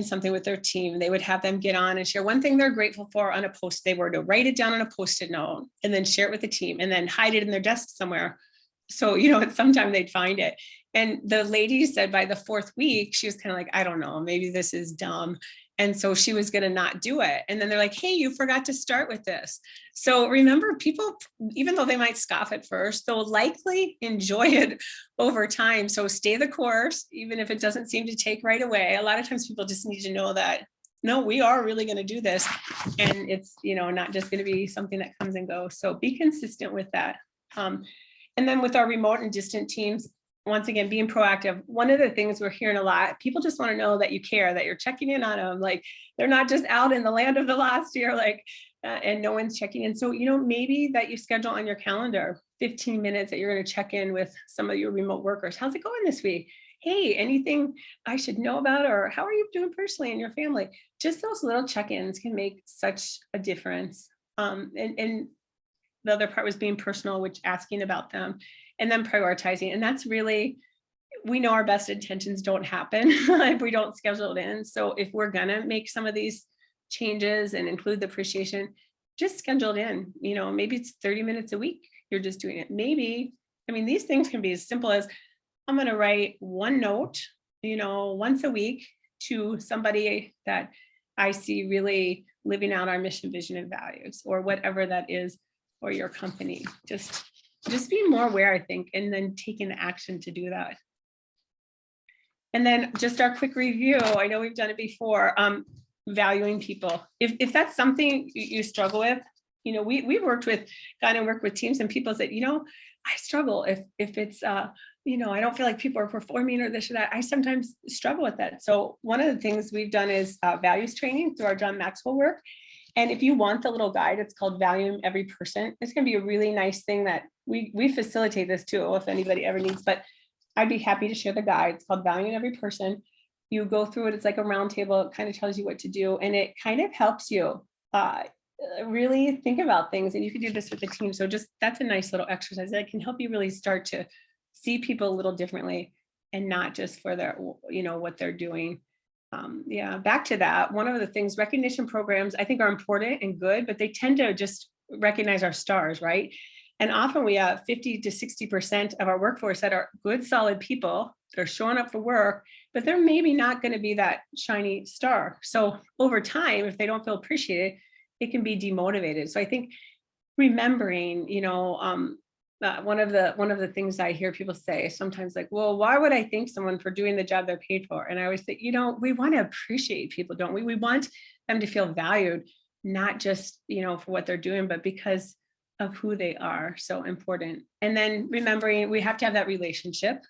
something with their team. They would have them get on and share one thing they're grateful for on a post. They were to write it down on a Post-it note and then share it with the team, and then hide it in their desk somewhere. So, at some time they'd find it. And the lady said by the 4th week, she was kind of like, I don't know, maybe this is dumb. And so she was going to not do it. And then they're like, hey, you forgot to start with this. So remember, people, even though they might scoff at first, they'll likely enjoy it over time. So stay the course, even if it doesn't seem to take right away. A lot of times people just need to know that, no, we are really going to do this. And it's, not just going to be something that comes and goes. So be consistent with that. And then with our remote and distant teams, once again, being proactive. One of the things we're hearing a lot, people just want to know that you care, that you're checking in on them. Like they're not just out in the land of the lost here, like, and no one's checking in. So, maybe that you schedule on your calendar 15 minutes that you're going to check in with some of your remote workers. How's it going this week? Hey, anything I should know about, or how are you doing personally in your family? Just those little check-ins can make such a difference. And the other part was being personal, which asking about them, and then prioritizing. And that's really, we know our best intentions don't happen if we don't schedule it in. So if we're gonna make some of these changes and include the appreciation, just schedule it in. Maybe it's 30 minutes a week, you're just doing it. Maybe, these things can be as simple as, I'm gonna write one note, once a week to somebody that I see really living out our mission, vision, and values, or whatever that is for your company. Just being more aware, I think, and then taking the action to do that. And then just our quick review. I know we've done it before. Valuing people. If that's something you struggle with, we've worked with, gone and worked with teams, and people said, I struggle if it's, I don't feel like people are performing or this or that. I sometimes struggle with that. So one of the things we've done is values training through our John Maxwell work. And if you want the little guide, it's called Valuing Every Person. It's going to be a really nice thing that we facilitate this too, if anybody ever needs, but I'd be happy to share the guide. It's called Valuing Every Person. You go through it. It's like a round table. It kind of tells you what to do. And it kind of helps you really think about things. And you can do this with the team. So that's a nice little exercise that can help you really start to see people a little differently, and not just for their, what they're doing. Back to that. One of the things, recognition programs, I think are important and good, but they tend to just recognize our stars, right? And often we have 50 to 60% of our workforce that are good, solid people. They're showing up for work, but they're maybe not going to be that shiny star. So over time, if they don't feel appreciated, it can be demotivated. So I think remembering, one of the things I hear people say sometimes, like, well, why would I thank someone for doing the job they're paid for? And I always think, we want to appreciate people, don't we? We want them to feel valued, not just, for what they're doing, but because of who they are. So important. And then remembering we have to have that relationship.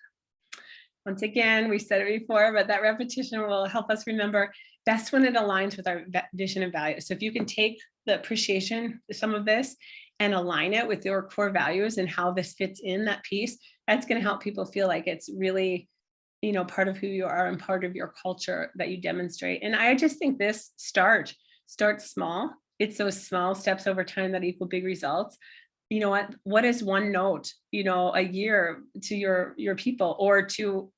Once again, we said it before, but that repetition will help us remember best when it aligns with our vision and values. So if you can take the appreciation, some of this, and align it with your core values and how this fits in that piece, that's going to help people feel like it's really, part of who you are and part of your culture that you demonstrate. And I just think this start small. It's those small steps over time that equal big results. What is one note, a year to your people, or to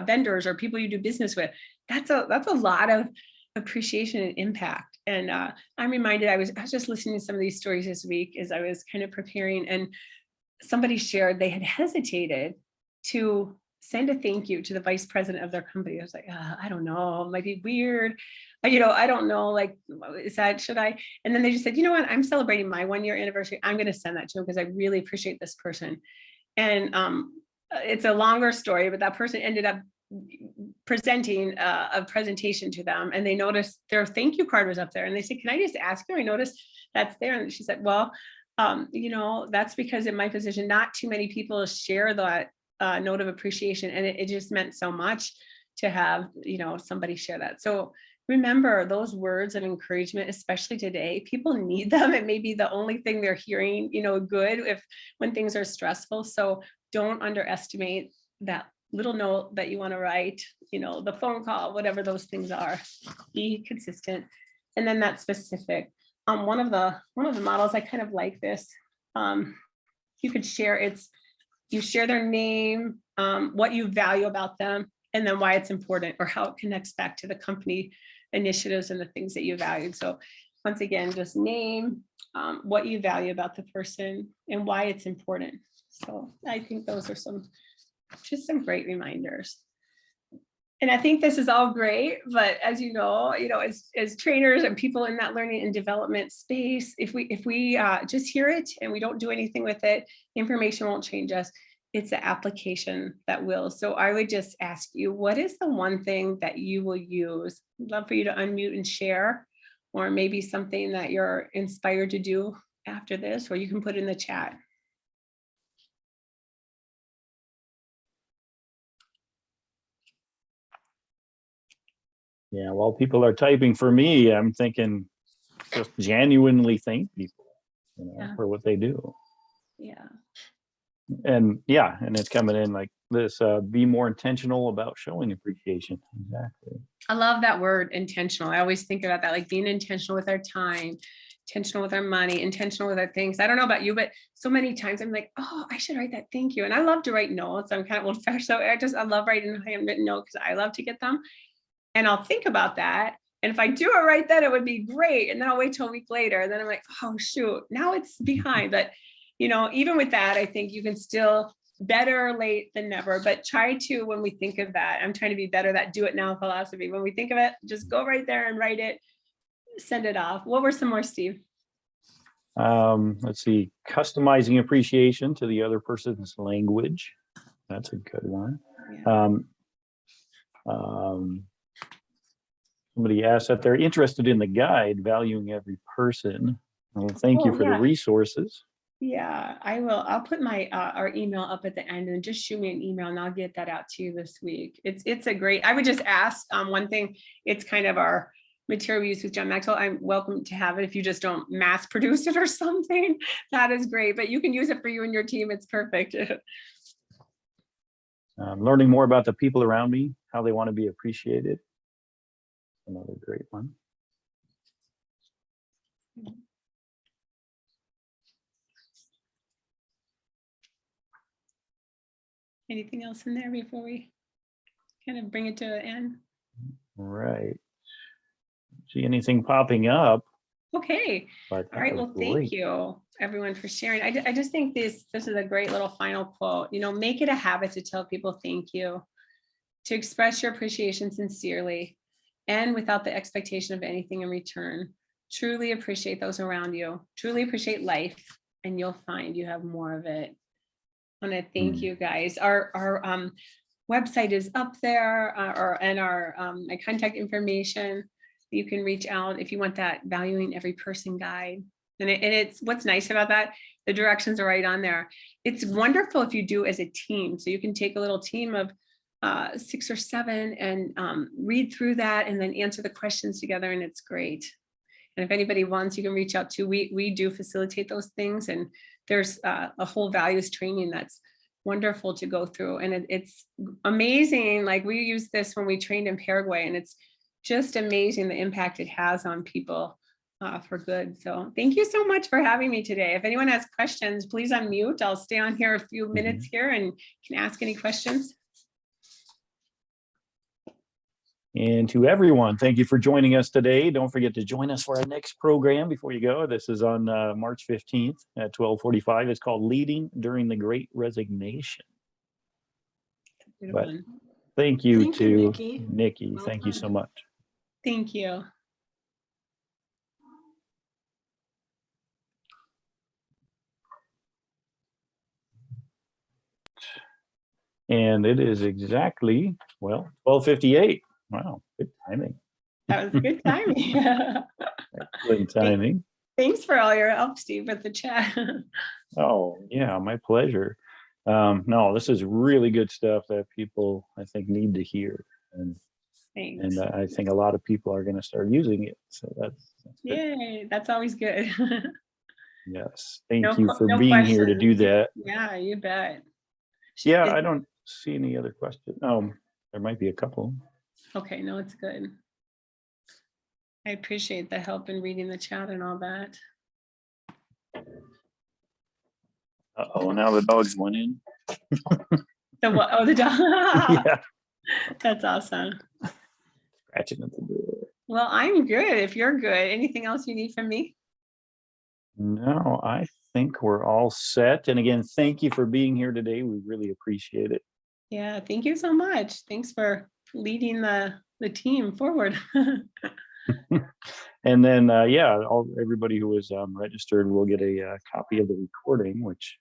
vendors or people you do business with? That's a lot of appreciation and impact. And I'm reminded, I was just listening to some of these stories this week as I was kind of preparing, and somebody shared they had hesitated to send a thank you to the vice president of their company. I was like, I don't know, it might be weird. I don't know, like, should I? And then they just said, you know what, I'm celebrating my 1-year anniversary. I'm going to send that to him because I really appreciate this person. And it's a longer story, but that person ended up presenting a presentation to them, and they noticed their thank you card was up there. And they said, can I just ask you? I noticed that's there. And she said, well, that's because in my position, not too many people share that note of appreciation. And it just meant so much to have, somebody share that. So remember those words of encouragement, especially today, people need them. It may be the only thing they're hearing, good when things are stressful. So don't underestimate that little note that you want to write, the phone call, whatever those things are. Be consistent. And then that specific. One of the models, I kind of like this. You could share you share their name, what you value about them, and then why it's important, or how it connects back to the company initiatives and the things that you valued. So once again, just name what you value about the person and why it's important. So I think those are some great reminders. And I think this is all great, but as you know, as trainers and people in that learning and development space, if we just hear it and we don't do anything with it, information won't change us. It's the application that will. So I would just ask you, what is the one thing that you will use? I'd love for you to unmute and share, or maybe something that you're inspired to do after this, or you can put in the chat. Yeah, while people are typing for me, I'm thinking just genuinely thank people, Yeah. for what they do. Yeah. And it's coming in like this, be more intentional about showing appreciation. Exactly. I love that word, intentional. I always think about that, like being intentional with our time, intentional with our money, intentional with our things. I don't know about you, but so many times I'm like, oh, I should write that thank you. And I love to write notes. I'm kind of old fashioned. So I love writing a handwritten note because I love to get them. And I'll think about that. And if I do it right then, it would be great. And then I'll wait till a week later. And then I'm like, oh, shoot, now it's behind. But, even with that, I think you can still better late than never. But try to, when we think of that, I'm trying to be better, that do it now philosophy. When we think of it, just go right there and write it, send it off. What were some more, Steve? Let's see, customizing appreciation to the other person's language. That's a good one. Yeah. Somebody asked that they're interested in the guide, valuing every person. Well, thank you Oh, for the yeah. resources. Yeah, I will. I'll put my our email up at the end and just shoot me an email and I'll get that out to you this week. It's a great, I would just ask one thing, it's kind of our material we use with John Maxwell. I'm welcome to have it if you just don't mass produce it or something. That is great, but you can use it for you and your team. It's perfect. Learning more about the people around me, how they want to be appreciated. Another great one. Anything else in there before we kind of bring it to an end? Right. See anything popping up? Okay. But All right. Well, thank you everyone for sharing. I just think this is a great little final quote. Make it a habit to tell people thank you, to express your appreciation sincerely and without the expectation of anything in return. Truly appreciate those around you. Truly appreciate life, and you'll find you have more of it. I want to thank you guys. Our website is up there, and our my contact information. You can reach out if you want that valuing every person guide. And it's what's nice about that. The directions are right on there. It's wonderful if you do as a team. So you can take a little team of 6 or 7 and read through that and then answer the questions together. And it's great. And if anybody wants, you can reach out to, we do facilitate those things. And there's a whole values training that's wonderful to go through. And it's amazing. Like we use this when we trained in Paraguay, and it's just amazing the impact it has on people for good. So thank you so much for having me today. If anyone has questions, please unmute. I'll stay on here a few minutes here and can ask any questions. And to everyone, thank you for joining us today. Don't forget to join us for our next program before you go. This is on March 15th at 12:45. It's called Leading During the Great Resignation. But thank you to Nikki. Well Thank you done. so much. Thank you. And it is exactly, 12:58. Wow, good timing. That was good timing. Excellent timing. Thanks for all your help, Steve, with the chat. Oh, yeah, my pleasure. No, this is really good stuff that people, I think, need to hear. Thanks. And I think a lot of people are going to start using it. So that's good. Yay, that's always good. Yes. Thank you for being questions. here to do that. Yeah, you bet. Yeah, I don't see any other questions. There might be a couple. Okay, no, it's good. I appreciate the help in reading the chat and all that. Uh-oh, now the dogs went in. The what? Oh, the dog. Yeah. That's awesome. Scratching at the door. Well, I'm good. If you're good, anything else you need from me? No, I think we're all set. And again, thank you for being here today. We really appreciate it. Yeah, thank you so much. Thanks for leading the team forward. And then, everybody who was registered will get a copy of the recording, which